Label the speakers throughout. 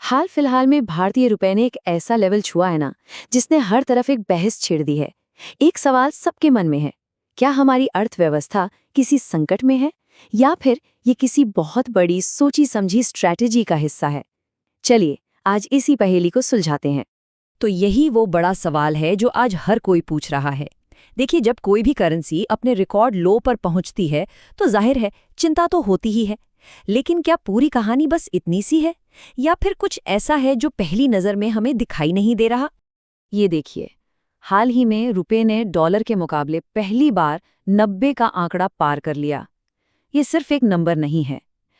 Speaker 1: हाल फिलहाल में भारतीय रुपए ने एक ऐसा लेवल छुआ है ना, जिसने हर तरफ एक बहस छेड़ दी है। एक सवाल सबके मन में है, क्या हमारी अर्थव्यवस्था किसी संकट में है या फिर ये किसी बहुत बड़ी सोची समझी स्ट्रैटेजी का हिस्सा है? चलिए आज इसी पहेली को सुलझाते हैं।
Speaker 2: तो यही वो बड़ा सवाल है जो आज हर कोई पूछ रहा है। देखिए, जब कोई भी करेंसी अपने रिकॉर्ड लो पर पहुंचती है तो जाहिर है चिंता तो होती ही है। लेकिन क्या पूरी कहानी बस इतनी सी है या फिर कुछ ऐसा है जो पहली नजर में हमें दिखाई नहीं दे रहा?
Speaker 1: ये देखिए, हाल ही में रुपए ने डॉलर के मुकाबले पहली बार 90 का आंकड़ा पार कर लिया। ये सिर्फ एक नंबर नहीं है,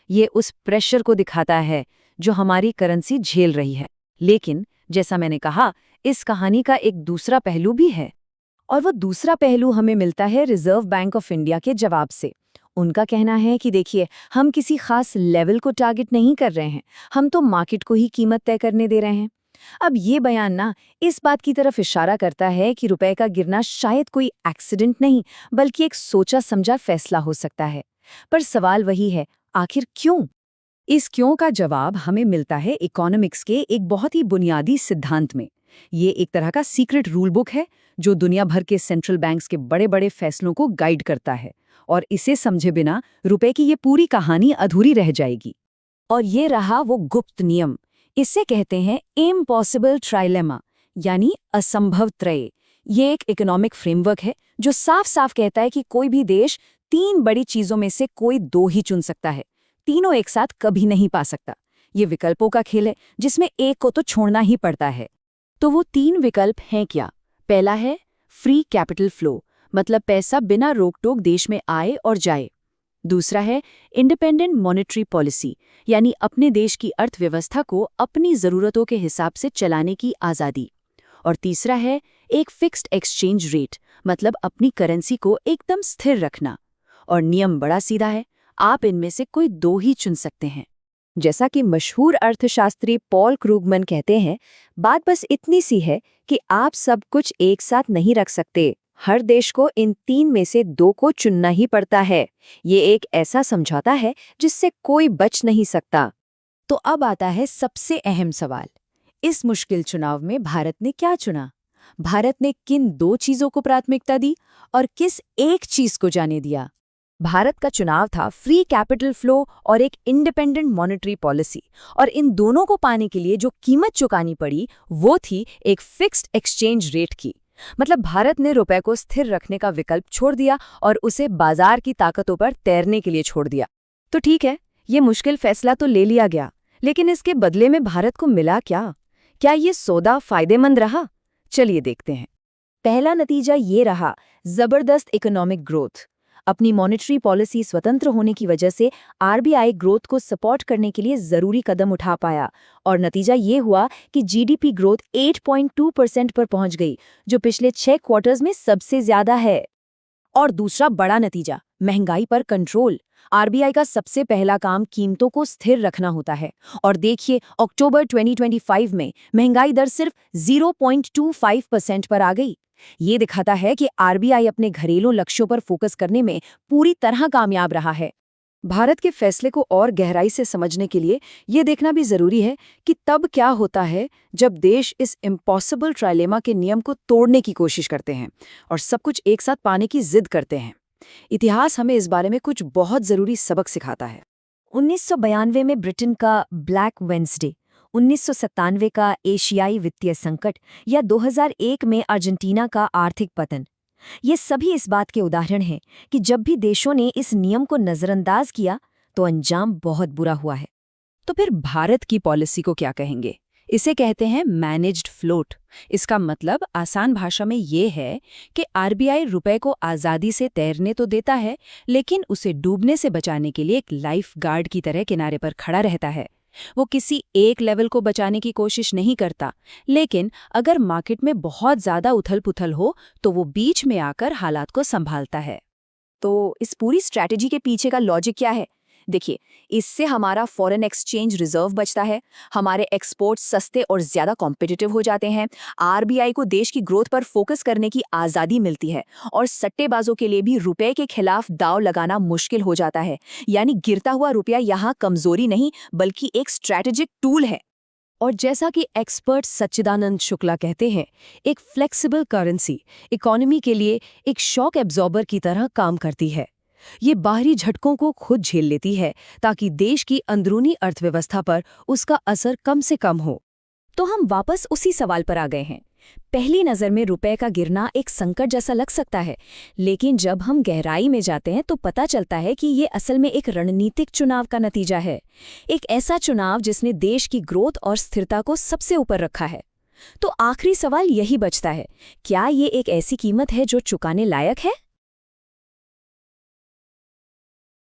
Speaker 1: ये उस प्रेशर को दिखाता है जो हमारी करेंसी झेल रही है। लेकिन जैसा मैंने कहा, इस कहानी का एक दूसरा पहलू भी है। और वो दूसरा पहलू हमें मिलता है रिजर्व बैंक ऑफ इंडिया के जवाब से। उनका कहना है कि देखिए, हम किसी खास लेवल को टारगेट नहीं कर रहे हैं, हम तो मार्केट को ही कीमत तय करने दे रहे हैं। अब ये बयान ना इस बात की तरफ इशारा करता है कि रुपए का गिरना शायद कोई एक्सीडेंट नहीं, बल्कि एक सोचा समझा फैसला हो सकता है। पर सवाल वही है, आखिर क्यों?
Speaker 2: इस क्यों का जवाब हमें मिलता है इकोनॉमिक्स के एक बहुत ही बुनियादी सिद्धांत में। ये एक तरह का सीक्रेट रूल बुक है जो दुनिया भर के सेंट्रल बैंक्स के बड़े बड़े फैसलों को गाइड करता है। और इसे समझे बिना रुपए की ये पूरी कहानी अधूरी रह जाएगी। और ये रहा वो गुप्त नियम। इसे कहते हैं इम्पॉसिबल ट्राइलेमा, यानी असंभव त्रय। ये एक इकोनॉमिक फ्रेमवर्क है जो साफ साफ कहता है कि कोई भी देश तीन बड़ी चीजों में से कोई दो ही चुन सकता है, तीनों एक साथ कभी नहीं पा सकता। ये विकल्पों का खेल है जिसमें एक को तो छोड़ना ही पड़ता है। तो वो तीन विकल्प हैं क्या? पहला है फ्री कैपिटल फ्लो, मतलब पैसा बिना रोक टोक देश में आए और जाए। दूसरा है इंडिपेंडेंट मॉनेटरी पॉलिसी, यानी अपने देश की अर्थव्यवस्था को अपनी ज़रूरतों के हिसाब से चलाने की आज़ादी। और तीसरा है एक फिक्स्ड एक्सचेंज रेट, मतलब अपनी करेंसी को एकदम स्थिर रखना। और नियम बड़ा सीधा है, आप इनमें से कोई दो ही चुन सकते हैं।
Speaker 1: जैसा कि मशहूर अर्थशास्त्री पॉल क्रूगमैन कहते हैं, बात बस इतनी सी है कि आप सब कुछ एक साथ नहीं रख सकते। हर देश को इन तीन में से दो को चुनना ही पड़ता है। ये एक ऐसा समझौता है जिससे कोई बच नहीं सकता।
Speaker 2: तो अब आता है सबसे अहम सवाल, इस मुश्किल चुनाव में भारत ने क्या चुना? भारत ने किन दो चीजों को प्राथमिकता दी और किस एक चीज को जाने दिया? भारत का चुनाव था फ्री कैपिटल फ्लो और एक इंडिपेंडेंट मॉनेटरी पॉलिसी। और इन दोनों को पाने के लिए जो कीमत चुकानी पड़ी वो थी एक फिक्स्ड एक्सचेंज रेट की। मतलब भारत ने रुपए को स्थिर रखने का विकल्प छोड़ दिया और उसे बाजार की ताकतों पर तैरने के लिए छोड़ दिया।
Speaker 1: तो ठीक है, ये मुश्किल फैसला तो ले लिया गया, लेकिन इसके बदले में भारत को मिला क्या? क्या ये सौदा फायदेमंद रहा? चलिए देखते हैं। पहला नतीजा ये रहा, जबरदस्त इकोनॉमिक ग्रोथ। अपनी मॉनेटरी पॉलिसी स्वतंत्र होने की वजह से आरबीआई ग्रोथ को सपोर्ट करने के लिए जरूरी कदम उठा पाया और नतीजा ये हुआ कि जीडीपी ग्रोथ 8.2% पर पहुंच गई, जो पिछले 6 क्वार्टर्स में सबसे ज्यादा है।
Speaker 2: और दूसरा बड़ा नतीजा, महंगाई पर कंट्रोल। आरबीआई का सबसे पहला काम कीमतों को स्थिर रखना होता है। और देखिए, अक्टूबर 2025 में महंगाई दर सिर्फ 0.25% पर आ गई। ये दिखाता है कि आरबीआई अपने घरेलू लक्ष्यों पर फोकस करने में पूरी तरह कामयाब रहा है। भारत के फैसले को और गहराई से समझने के लिए ये देखना भी जरूरी है कि तब क्या होता है जब देश इस इम्पॉसिबल ट्राइलेमा के नियम को तोड़ने की कोशिश करते हैं और सब कुछ एक साथ पाने की जिद करते हैं। इतिहास हमें इस बारे में कुछ बहुत जरूरी सबक सिखाता है।
Speaker 1: 1992 में ब्रिटेन का ब्लैक वेंसडे, 1997 का एशियाई वित्तीय संकट या 2001 में अर्जेंटीना का आर्थिक पतन, ये सभी इस बात के उदाहरण हैं कि जब भी देशों ने इस नियम को नजरअंदाज किया तो अंजाम बहुत बुरा हुआ है।
Speaker 2: तो फिर भारत की पॉलिसी को क्या कहेंगे? इसे कहते हैं मैनेज्ड फ्लोट। इसका मतलब आसान भाषा में ये है कि आरबीआई रुपए को आज़ादी से तैरने तो देता है, लेकिन उसे डूबने से बचाने के लिए एक लाइफ गार्ड की तरह किनारे पर खड़ा रहता है। वो किसी एक लेवल को बचाने की कोशिश नहीं करता, लेकिन अगर मार्केट में बहुत ज़्यादा उथल-पुथल हो तो वो बीच में आकर हालात को संभालता है।
Speaker 1: तो इस पूरी स्ट्रैटेजी के पीछे का लॉजिक क्या है? देखिए, इससे हमारा फॉरेन एक्सचेंज रिजर्व बचता है, हमारे एक्सपोर्ट सस्ते और ज्यादा कॉम्पिटिटिव हो जाते हैं, आरबीआई को देश की ग्रोथ पर फोकस करने की आज़ादी मिलती है और सट्टेबाजों के लिए भी रुपए के खिलाफ दांव लगाना मुश्किल हो जाता है। यानी गिरता हुआ रुपया यहाँ कमजोरी नहीं, बल्कि एक स्ट्रैटेजिक टूल है।
Speaker 3: और जैसा कि एक्सपर्ट सच्चिदानंद शुक्ला कहते हैं, एक फ्लेक्सिबल करेंसी इकोनॉमी के लिए एक शॉक एब्जॉर्बर की तरह काम करती है। ये बाहरी झटकों को खुद झेल लेती है ताकि देश की अंदरूनी अर्थव्यवस्था पर उसका असर कम से कम हो।
Speaker 1: तो हम वापस उसी सवाल पर आ गए हैं। पहली नज़र में रुपए का गिरना एक संकट जैसा लग सकता है, लेकिन जब हम गहराई में जाते हैं तो पता चलता है कि ये असल में एक रणनीतिक चुनाव का नतीजा है। एक ऐसा चुनाव जिसने देश की ग्रोथ और स्थिरता को सबसे ऊपर रखा है। तो आखिरी सवाल यही बचता है, क्या ये एक ऐसी कीमत है जो चुकाने लायक है?